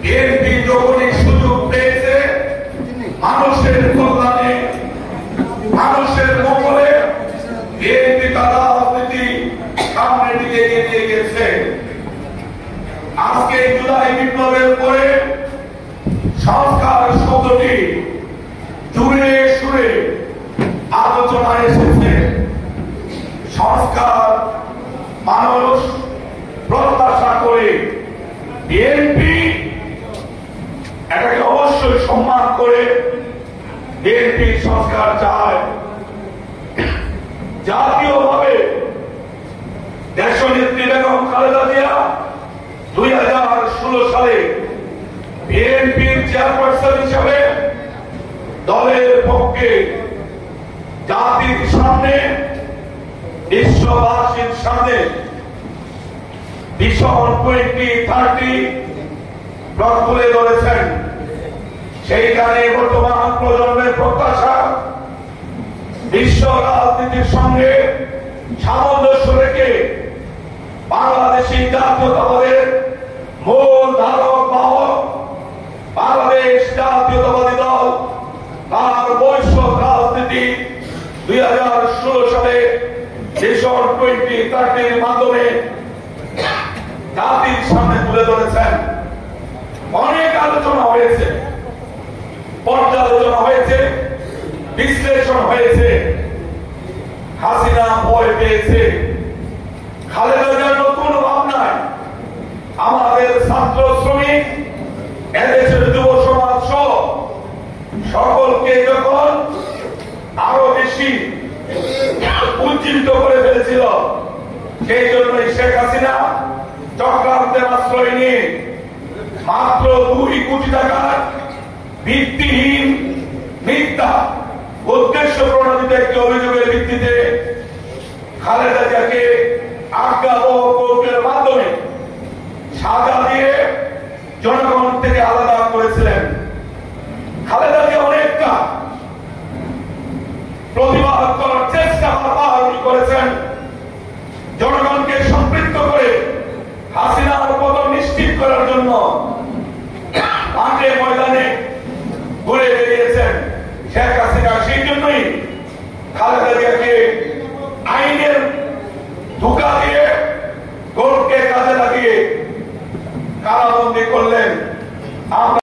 BNP যখনই সুযোগ পেয়েছে মানুষের কল্যাণে, মানুষের মঙ্গলে বিএনপি তার রাজনীতি সামনের দিকে এগিয়ে গেছে। আজকে জুলাই বিপ্লবের পরে সংস্কার শব্দটি জুড়ে সুরে আলোচনায় এসেছে। সংস্কার মানুষ প্রত্যাশা করে, বিএনপি এটাকে অবশ্যই সম্মান করে বিএনপি সংস্কার চায়। জাতীয়ভাবে দেশনেত্রী বেগম খালেদা জিয়া 2016 সালে বিএনপির চেয়ারপারসন হিসাবে দলের পক্ষে জাতির সামনে, বিশ্ববাসীর সামনে ভিশন 2030 তুলে ধরেছেন। সেইখানে বর্তমান প্রজন্মের প্রত্যাশা বিশ্ব রাজনীতির সঙ্গে সামঞ্জস্য রেখে বাংলাদেশী জাতীয়তাবাদের মূল ধারক বাহক বাংলাদেশ জাতীয়তাবাদী দল তার বৈশ্বিক রাজনীতি 2016 সালে ভিশন 2030 মাধ্যমে জাতির সামনে তুলে ধরেছেন। অনেক আলোচনা হয়েছে, পর্যালোচনা হয়েছে, বিশ্লেষণ হয়েছে। হাসিনা ভয় পেয়েছে, খালেদা জিয়ার নতুন ভাবনায় আমাদের ছাত্র শ্রমিক, এদেশের যুব সমাজ সহ সকলকে যখন আরো বেশি উজ্জীবিত করে ফেলেছিল, সেই জন্যই শেখ হাসিনা চক্রান্তের আশ্রয় নিয়ে মাত্র 2 কোটি টাকার ভিত্তিহীন মিথ্যা উদ্দেশ্য প্রণোদিত একটি অভিযোগের ভিত্তিতে খালেদা জিয়াকে আজ্ঞাবহ কোর্টের মাধ্যমে সাজা দিয়ে জনগণ থেকে আলাদা করেছিলেন। খালেদা জিয়া অনেকটা প্রতিবাদ করার চেষ্টা বারবার করেছেন, জনগণকে সম্পৃক্ত করে হাসিনার পতন নিশ্চিত করার জন্য মাঠে ময়দানে ঘুরে বেরিয়েছেন শেখ হাসিনা। সেই জন্যই খালেদা জিয়াকে আইনের ধোঁকা দিয়ে, কোর্টকে কাজে লাগিয়ে কারাবন্দী করলেন।